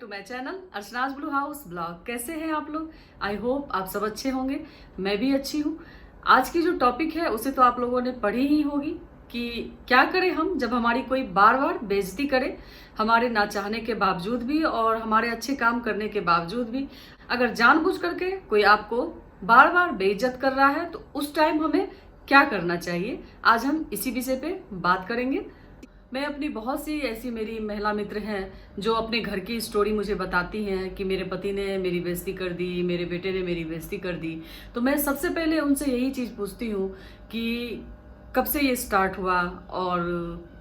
To my channel Archana's blue house blog. कैसे हैं आप लोग? आई होप आप सब अच्छे होंगे। मैं भी अच्छी हूँ। आज की जो टॉपिक है उसे तो आप लोगों ने पढ़ी ही होगी कि क्या करें हम जब हमारी कोई बार बार बेइज्जती करे, हमारे ना चाहने के बावजूद भी और हमारे अच्छे काम करने के बावजूद भी। अगर जानबूझ करके कोई आपको बार बार बेइज्जत कर रहा है तो उस टाइम हमें क्या करना चाहिए, आज हम इसी विषय पे बात करेंगे। मैं अपनी बहुत सी ऐसी मेरी महिला मित्र हैं जो अपने घर की स्टोरी मुझे बताती हैं कि मेरे पति ने मेरी बेइज्जती कर दी, मेरे बेटे ने मेरी बेइज्जती कर दी। तो मैं सबसे पहले उनसे यही चीज़ पूछती हूँ कि कब से ये स्टार्ट हुआ और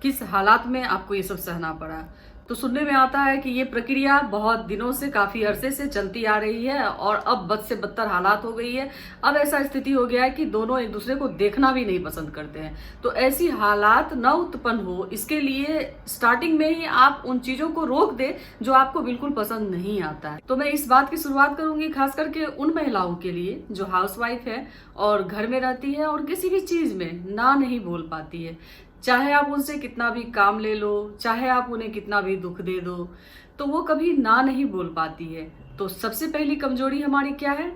किस हालात में आपको ये सब सहना पड़ा। तो सुनने में आता है कि ये प्रक्रिया बहुत दिनों से, काफी अरसे से चलती आ रही है और अब बद से बदतर हालात हो गई है। अब ऐसा स्थिति हो गया है कि दोनों एक दूसरे को देखना भी नहीं पसंद करते हैं। तो ऐसी हालात न उत्पन्न हो, इसके लिए स्टार्टिंग में ही आप उन चीजों को रोक दे जो आपको बिल्कुल पसंद नहीं आता है। तो मैं इस बात की शुरुआत करूंगी खास करके उन महिलाओं के लिए जो हाउसवाइफ है और घर में रहती है और किसी भी चीज में ना नहीं बोल पाती है। चाहे आप उनसे कितना भी काम ले लो, चाहे आप उन्हें कितना भी दुख दे दो, तो वो कभी ना नहीं बोल पाती है। तो सबसे पहली कमजोरी हमारी क्या है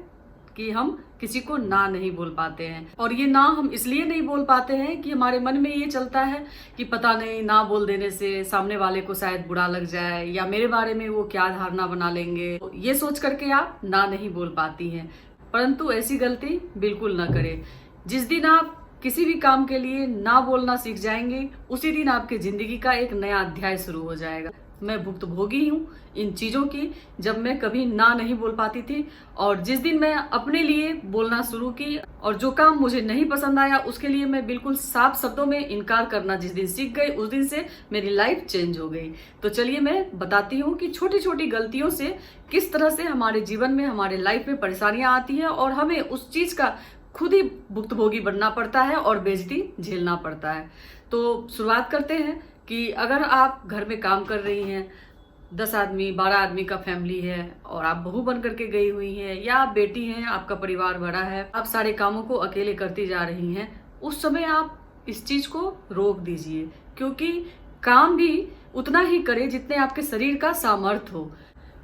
कि हम किसी को ना नहीं बोल पाते हैं। और ये ना हम इसलिए नहीं बोल पाते हैं कि हमारे मन में ये चलता है कि पता नहीं ना बोल देने से सामने वाले को शायद बुरा लग जाए या मेरे बारे में वो क्या धारणा बना लेंगे। तो ये सोच करके आप ना नहीं बोल पाती हैं। परंतु ऐसी गलती बिल्कुल ना करें। जिस दिन आप किसी भी काम के लिए ना बोलना सीख जाएंगे, उसी दिन आपके जिंदगी का एक नया अध्याय शुरू हो जाएगा। मैं भुक्तभोगी हूँ इन चीजों की, जब मैं कभी ना नहीं बोल पाती थी और जिस दिन मैं अपने लिए बोलना शुरू की और जो काम मुझे नहीं पसंद आया उसके लिए मैं बिल्कुल साफ शब्दों में इनकार करना जिस दिन सीख गई, उस दिन से मेरी लाइफ चेंज हो गई। तो चलिए मैं बताती हूँ कि छोटी छोटी गलतियों से किस तरह से हमारे जीवन में, हमारे लाइफ में परेशानियां आती है और हमें उस चीज का खुद ही भुक्तभोगी बनना पड़ता है और बेइज्जती झेलना पड़ता है। तो शुरुआत करते हैं कि अगर आप घर में काम कर रही हैं, 10 आदमी 12 आदमी का फैमिली है और आप बहू बन करके गई हुई हैं या आप बेटी हैं, आपका परिवार बड़ा है, आप सारे कामों को अकेले करती जा रही हैं, उस समय आप इस चीज को रोक दीजिए। क्योंकि काम भी उतना ही करे जितने आपके शरीर का सामर्थ्य हो।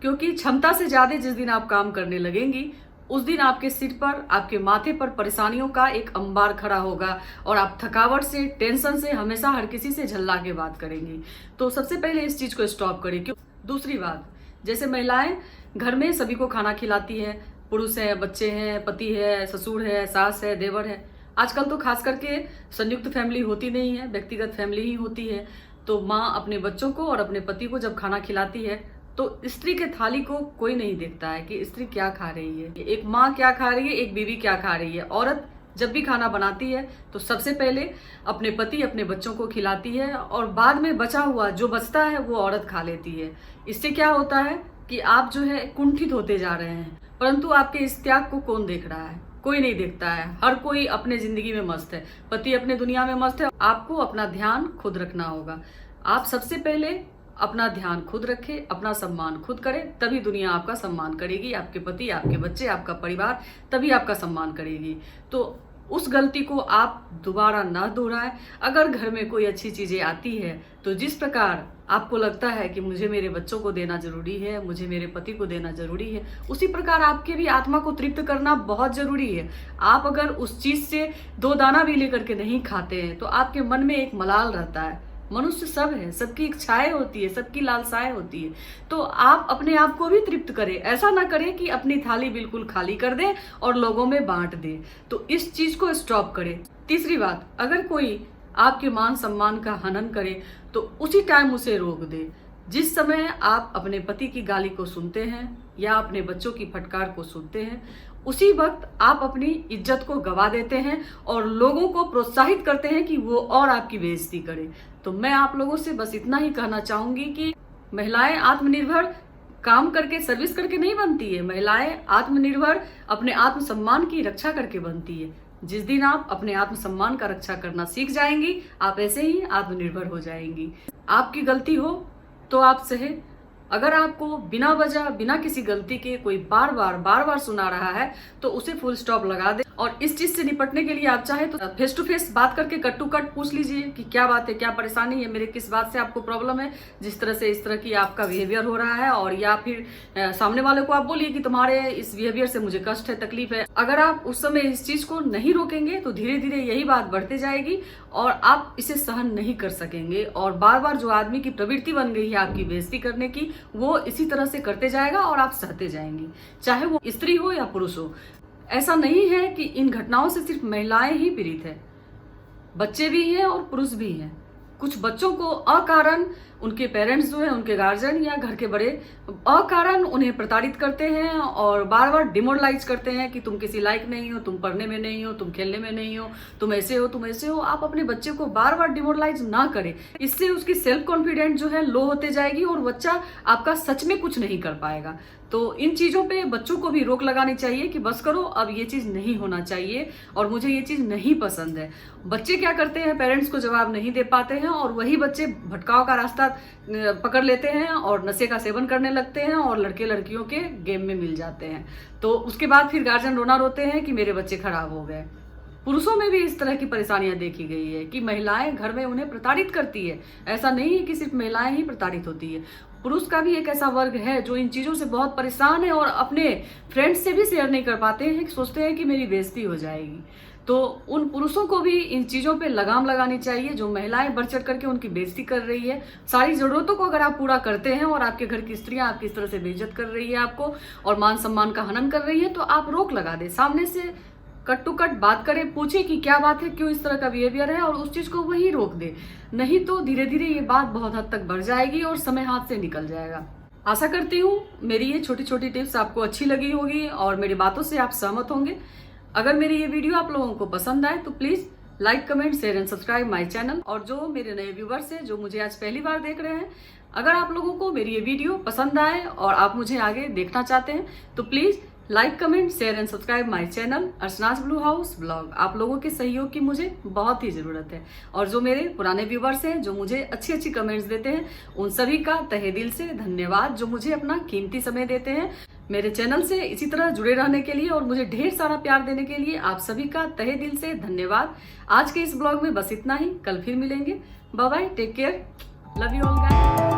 क्योंकि क्षमता से ज्यादा जिस दिन आप काम करने लगेंगी उस दिन आपके सिर पर, आपके माथे पर परेशानियों का एक अंबार खड़ा होगा और आप थकावट से, टेंशन से हमेशा हर किसी से झल्ला के बात करेंगी। तो सबसे पहले इस चीज को स्टॉप करें। क्यों? दूसरी बात, जैसे महिलाएं घर में सभी को खाना खिलाती है, पुरुष है, बच्चे हैं, पति है, ससुर है, सास है, देवर है। आजकल तो खास करके संयुक्त फैमिली होती नहीं है, व्यक्तिगत फैमिली ही होती है। तो माँ अपने बच्चों को और अपने पति को जब खाना खिलाती है तो स्त्री के थाली को कोई नहीं देखता है कि स्त्री क्या खा रही है, एक माँ क्या खा रही है, एक बीवी क्या खा रही है। औरत जब भी खाना बनाती है तो सबसे पहले अपने पति, अपने बच्चों को खिलाती है और बाद में बचा हुआ जो बचता है वो औरत खा लेती है। इससे क्या होता है कि आप जो है कुंठित होते जा रहे हैं। परंतु आपके इस त्याग को कौन देख रहा है? कोई नहीं देखता है। हर कोई अपने जिंदगी में मस्त है, पति अपने दुनिया में मस्त है। आपको अपना ध्यान खुद रखना होगा। आप सबसे पहले अपना ध्यान खुद रखें, अपना सम्मान खुद करें, तभी दुनिया आपका सम्मान करेगी। आपके पति, आपके बच्चे, आपका परिवार तभी आपका सम्मान करेगी। तो उस गलती को आप दोबारा ना दोहराएं। अगर घर में कोई अच्छी चीजें आती है तो जिस प्रकार आपको लगता है कि मुझे मेरे बच्चों को देना जरूरी है, मुझे मेरे पति को देना जरूरी है, उसी प्रकार आपके भी आत्मा को तृप्त करना बहुत जरूरी है। आप अगर उस चीज से 2 दाना भी लेकर के नहीं खाते हैं तो आपके मन में एक मलाल रहता है। मनुष्य सब है, सबकी इच्छाएं होती है, सबकी लालसाएं होती है। तो आप अपने आप को भी तृप्त करें। ऐसा ना करें कि अपनी थाली बिल्कुल खाली कर दें और लोगों में बांट दें। तो इस चीज को स्टॉप करें। तीसरी बात, अगर कोई आपके मान सम्मान का हनन करे तो उसी टाइम उसे रोक दे। जिस समय आप अपने पति की गाली को सुनते हैं या अपने बच्चों की फटकार को सुनते हैं, उसी वक्त आप अपनी इज्जत को गवा देते हैं और लोगों को प्रोत्साहित करते हैं कि वो और आपकी बेइज्जती करें। तो मैं आप लोगों से बस इतना ही कहना चाहूंगी कि महिलाएं आत्मनिर्भर काम करके, सर्विस करके नहीं बनती है। महिलाएं आत्मनिर्भर अपने आत्मसम्मान की रक्षा करके बनती है। जिस दिन आप अपने आत्मसम्मान का रक्षा करना सीख जाएंगी, आप ऐसे ही आत्मनिर्भर हो जाएंगी। आपकी गलती हो तो आप सहे, अगर आपको बिना वजह बिना किसी गलती के कोई बार बार सुना रहा है तो उसे फुल स्टॉप लगा दे। और इस चीज से निपटने के लिए आप चाहे तो फेस टू फेस बात करके कट टू कट पूछ लीजिए कि क्या बात है, क्या परेशानी है, मेरे किस बात से आपको प्रॉब्लम है, जिस तरह से इस तरह की आपका बिहेवियर हो रहा है। और या फिर सामने वाले को आप बोलिए कि तुम्हारे इस बिहेवियर से मुझे कष्ट है, तकलीफ है। अगर आप उस समय इस चीज को नहीं रोकेंगे तो धीरे धीरे यही बात बढ़ती जाएगी और आप इसे सहन नहीं कर सकेंगे। और बार बार जो आदमी की प्रवृत्ति बन गई है आपकी बेइज्जती करने की, वो इसी तरह से करते जाएगा और आप सहते जाएंगे, चाहे वो स्त्री हो या पुरुष हो। ऐसा नहीं है कि इन घटनाओं से सिर्फ महिलाएं ही पीड़ित है, बच्चे भी हैं और पुरुष भी हैं। कुछ बच्चों को अकारण उनके पेरेंट्स जो है, उनके गार्जियन या घर के बड़े अकारण उन्हें प्रताड़ित करते हैं और बार बार डिमोरलाइज करते हैं कि तुम किसी लायक नहीं हो, तुम पढ़ने में नहीं हो, तुम खेलने में नहीं हो, तुम ऐसे हो, तुम ऐसे हो। आप अपने बच्चे को बार बार डिमोरलाइज ना करें, इससे उसकी सेल्फ कॉन्फिडेंस जो है लो होते जाएगी और बच्चा आपका सच में कुछ नहीं कर पाएगा। तो इन चीजों पे बच्चों को भी रोक लगानी चाहिए कि बस करो, अब ये चीज नहीं होना चाहिए और मुझे ये चीज नहीं पसंद है। बच्चे क्या करते हैं, पेरेंट्स को जवाब नहीं दे पाते हैं और वही बच्चे भटकाव का रास्ता पकड़ लेते हैं और नशे का सेवन करने लगते हैं और लड़के लड़कियों के गेम में मिल जाते हैं। तो उसके बाद फिर गार्जियन रोना रोते हैं कि मेरे बच्चे खराब हो गए। पुरुषों में भी इस तरह की परेशानियां देखी गई है कि महिलाएं घर में उन्हें प्रताड़ित करती है। ऐसा नहीं है कि सिर्फ महिलाएं ही प्रताड़ित होती है, पुरुष का भी एक ऐसा वर्ग है जो इन चीजों से बहुत परेशान है और अपने फ्रेंड्स से भी शेयर नहीं कर पाते हैं, सोचते हैं कि मेरी बेइज्जती हो जाएगी। तो उन पुरुषों को भी इन चीजों पे लगाम लगानी चाहिए जो महिलाएं बढ़ चढ़ करके उनकी बेइज्जती कर रही है। सारी जरूरतों को अगर आप पूरा करते हैं और आपके घर की स्त्रियां आपकी इस तरह से बेइज्जत कर रही है आपको और मान सम्मान का हनन कर रही है, तो आप रोक लगा दे, सामने से कट टू कट बात करें, पूछे कि क्या बात है, क्यों इस तरह का बिहेवियर है और उस चीज को वही रोक दे। नहीं तो धीरे धीरे ये बात बहुत हद तक बढ़ जाएगी और समय हाथ से निकल जाएगा। आशा करती हूँ मेरी ये छोटी छोटी टिप्स आपको अच्छी लगी होगी और मेरी बातों से आप सहमत होंगे। अगर मेरी ये वीडियो आप लोगों को पसंद आए तो please like, comment, share and subscribe my channel. और जो मेरे नए व्यूवर्स हैं जो मुझे आज पहली बार देख रहे हैं, अगर आप लोगों को मेरी ये वीडियो पसंद आए और आप मुझे आगे देखना चाहते हैं तो please like, comment, share and subscribe my channel Archana's blue house blog. आप लोगों के सहयोग की मुझे बहुत ही जरूरत है। और जो मेरे पुराने व्यूवर्स हैं जो मुझे अच्छी अच्छी कमेंट्स देते हैं, उन सभी का तहे दिल से धन्यवाद जो मुझे अपना कीमती समय देते हैं। मेरे चैनल से इसी तरह जुड़े रहने के लिए और मुझे ढेर सारा प्यार देने के लिए आप सभी का तहे दिल से धन्यवाद। आज के इस ब्लॉग में बस इतना ही, कल फिर मिलेंगे। Bye bye, take care, love you all guys.